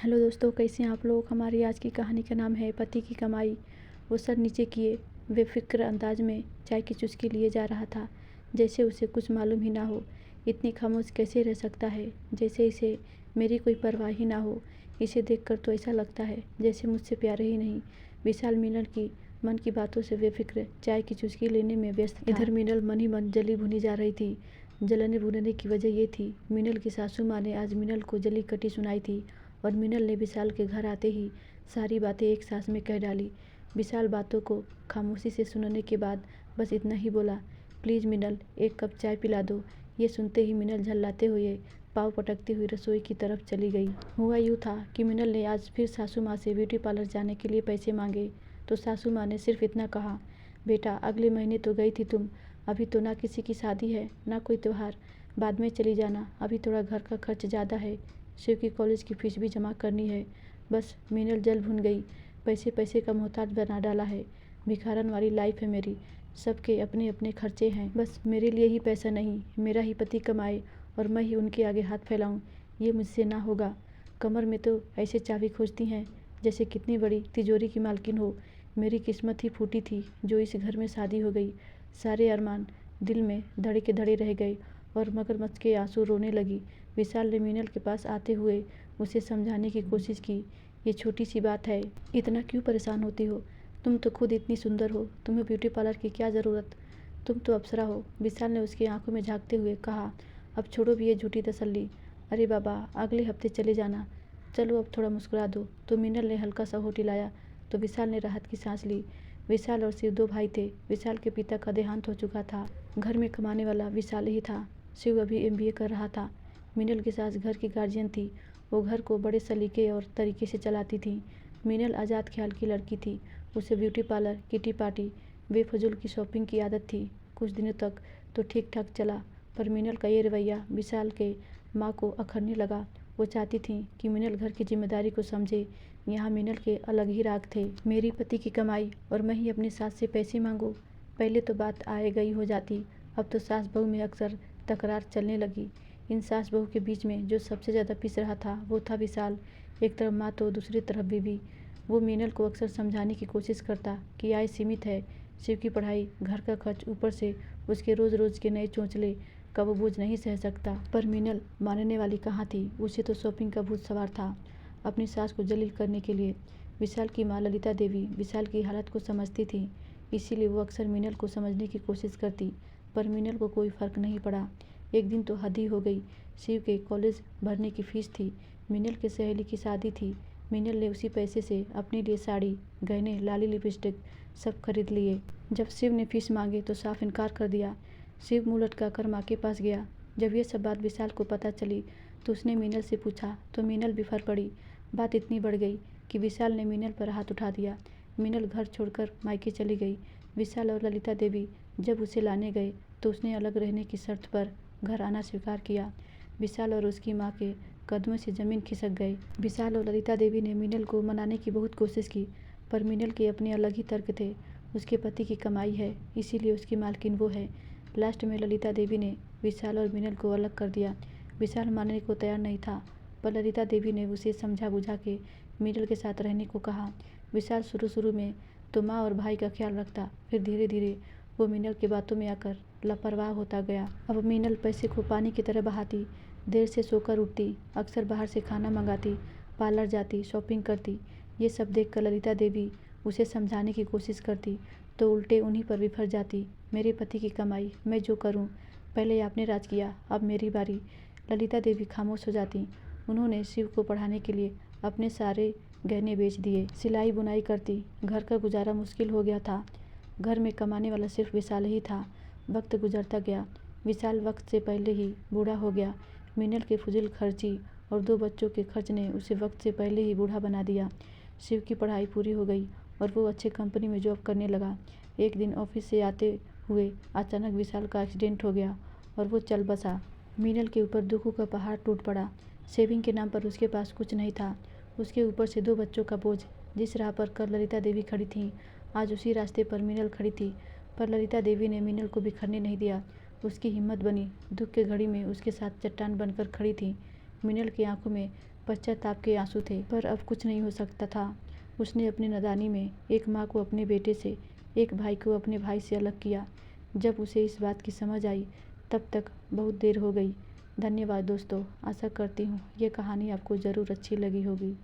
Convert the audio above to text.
Hello दोस्तों, कैसे हैं आप लोग। हमारी आज की कहानी का नाम है पति की कमाई। वो सर नीचे किए बेफिक्र अंदाज में चाय की चुस्की लिए जा रहा था, जैसे उसे कुछ मालूम ही ना हो। इतनी खामोश कैसे रह सकता है, जैसे इसे मेरी कोई परवाह ही ना हो। इसे देखकर तो ऐसा लगता है जैसे मुझसे प्यार ही नहीं। विशाल मीनल की मन की बातों से बेफिक्र चाय की चुस्की लेने में व्यस्त था। इधर मीनल मन ही मन जली भुनी जा रही थी। जलने भुनने की वजह ये थी, मीनल की सासू माँ ने आज मीनल को जली कटी सुनाई थी और मीनल ने विशाल के घर आते ही सारी बातें एक सांस में कह डाली। विशाल बातों को खामोशी से सुनने के बाद बस इतना ही बोला, प्लीज़ मीनल, एक कप चाय पिला दो। ये सुनते ही मीनल झल्लाते हुए पाँव पटकती हुई रसोई की तरफ चली गई। हुआ यूँ था कि मीनल ने आज फिर सासू माँ से ब्यूटी पार्लर जाने के लिए पैसे मांगे तो सासू माँ ने सिर्फ इतना कहा, बेटा अगले महीने तो गई थी तुम, अभी तो ना किसी की शादी है ना कोई त्योहार, बाद में चली जाना, अभी थोड़ा घर का खर्च ज़्यादा है, शिव की कॉलेज की फीस भी जमा करनी है। बस मीनल जल भुन गई। पैसे पैसे का मोहताज बना डाला है। भिखारन वाली लाइफ है मेरी, सबके अपने अपने खर्चे हैं, बस मेरे लिए ही पैसा नहीं, मेरा ही पति कमाए और मैं ही उनके आगे हाथ फैलाऊं, ये मुझसे ना होगा। कमर में तो ऐसे चाबी खोजती हैं जैसे कितनी बड़ी तिजोरी की मालकिन हो। मेरी किस्मत ही फूटी थी जो इस घर में शादी हो गई। सारे अरमान दिल में धड़े के धड़े रह गए और मगरमच्छ के आंसू रोने लगी। विशाल ने मीनल के पास आते हुए उसे समझाने की कोशिश की, ये छोटी सी बात है, इतना क्यों परेशान होती हो, तुम तो खुद इतनी सुंदर हो, तुम्हें ब्यूटी पार्लर की क्या ज़रूरत, तुम तो अप्सरा हो। विशाल ने उसकी आंखों में झांकते हुए कहा, अब छोड़ो भी ये झूठी तसल्ली, अरे बाबा अगले हफ्ते चले जाना, चलो अब थोड़ा मुस्कुरा दो। तो मीनल ने हल्का सा होठ हिलाया तो विशाल ने राहत की सांस ली। विशाल और शिव दो भाई थे। विशाल के पिता का देहांत हो चुका था। घर में कमाने वाला विशाल ही था। शिव अभी MBA कर रहा था। मीनल की सास घर की गार्जियन थी। वो घर को बड़े सलीके और तरीके से चलाती थी। मीनल आज़ाद ख्याल की लड़की थी। उसे ब्यूटी पार्लर, किटी पार्टी, बेफजूल की शॉपिंग की आदत थी। कुछ दिनों तक तो ठीक ठाक चला, पर मीनल का ये रवैया विशाल के माँ को अखरने लगा। वो चाहती थी कि मीनल घर की जिम्मेदारी को समझे। यहाँ मीनल के अलग ही राग थे। मेरी पति की कमाई और मैं ही अपनी सास से पैसे मांगूं। पहले तो बात आए गई हो जाती, अब तो सास बहू में अक्सर तकरार चलने लगी। इन सास बहू के बीच में जो सबसे ज़्यादा पिस रहा था वो था विशाल। एक तरफ माँ तो दूसरी तरफ बीवी। वो मीनल को अक्सर समझाने की कोशिश करता कि आय सीमित है, शिव की पढ़ाई, घर का खर्च, ऊपर से उसके रोज़ रोज़ के नए चोंचले का वो बोझ नहीं सह सकता। पर मीनल मानने वाली कहाँ थी। उसे तो शॉपिंग का भूत सवार था अपनी सास को जलील करने के लिए। विशाल की माँ ललिता देवी विशाल की हालत को समझती थी, इसीलिए वो अक्सर मीनल को समझने की कोशिश करती, पर मीनल को कोई फ़र्क नहीं पड़ा। एक दिन तो हद ही हो गई। शिव के कॉलेज भरने की फीस थी। मीनल के सहेली की शादी थी। मीनल ने उसी पैसे से अपने लिए साड़ी, गहने, लाली लिपस्टिक सब खरीद लिए। जब शिव ने फीस मांगे तो साफ इनकार कर दिया। शिव मुँह लटकाकर माँ के पास गया। जब ये सब बात विशाल को पता चली तो उसने मीनल से पूछा तो मीनल बिफर पड़ी। बात इतनी बढ़ गई कि विशाल ने मीनल पर हाथ उठा दिया। मीनल घर छोड़कर मायके चली गई। विशाल और ललिता देवी जब उसे लाने गए तो उसने अलग रहने की शर्त पर घर आना स्वीकार किया। विशाल और उसकी माँ के कदमों से ज़मीन खिसक गए। विशाल और ललिता देवी ने मीनल को मनाने की बहुत कोशिश की, पर मीनल के अपने अलग ही तर्क थे। उसके पति की कमाई है, इसीलिए उसकी मालकिन वो है। लास्ट में ललिता देवी ने विशाल और मीनल को अलग कर दिया। विशाल मानने को तैयार नहीं था, पर ललिता देवी ने उसे समझा बुझा के मीनल के साथ रहने को कहा। विशाल शुरू में तो माँ और भाई का ख्याल रखता, फिर धीरे धीरे वो मीनल की बातों में आकर लापरवाह होता गया। अब मीनल पैसे को पानी की तरह बहाती, देर से सोकर उठती, अक्सर बाहर से खाना मंगाती, पार्लर जाती, शॉपिंग करती। ये सब देखकर ललिता देवी उसे समझाने की कोशिश करती तो उल्टे उन्हीं पर बिफर जाती। मेरे पति की कमाई, मैं जो करूं, पहले आपने राज किया, अब मेरी बारी। ललिता देवी खामोश हो जाती। उन्होंने शिव को पढ़ाने के लिए अपने सारे गहने बेच दिए। सिलाई बुनाई करती, घर का गुजारा मुश्किल हो गया था। घर में कमाने वाला सिर्फ विशाल ही था। वक्त गुजरता गया। विशाल वक्त से पहले ही बूढ़ा हो गया। मीनल के फजूल खर्ची और 2 बच्चों के खर्च ने उसे वक्त से पहले ही बूढ़ा बना दिया। शिव की पढ़ाई पूरी हो गई और वो अच्छे कंपनी में जॉब करने लगा। एक दिन ऑफिस से आते हुए अचानक विशाल का एक्सीडेंट हो गया और वो चल बसा। मीनल के ऊपर दुखों का पहाड़ टूट पड़ा। सेविंग के नाम पर उसके पास कुछ नहीं था। उसके ऊपर से 2 बच्चों का बोझ। जिस राह पर कल ललिता देवी खड़ी थीं, आज उसी रास्ते पर मीनल खड़ी थी। पर ललिता देवी ने मीनल को बिखरने नहीं दिया। उसकी हिम्मत बनी। दुख के घड़ी में उसके साथ चट्टान बनकर खड़ी थी। मीनल की आंखों में पश्चाताप के आंसू थे, पर अब कुछ नहीं हो सकता था। उसने अपनी नादानी में एक माँ को अपने बेटे से, एक भाई को अपने भाई से अलग किया। जब उसे इस बात की समझ आई तब तक बहुत देर हो गई। धन्यवाद दोस्तों, आशा करती हूँ ये कहानी आपको ज़रूर अच्छी लगी होगी।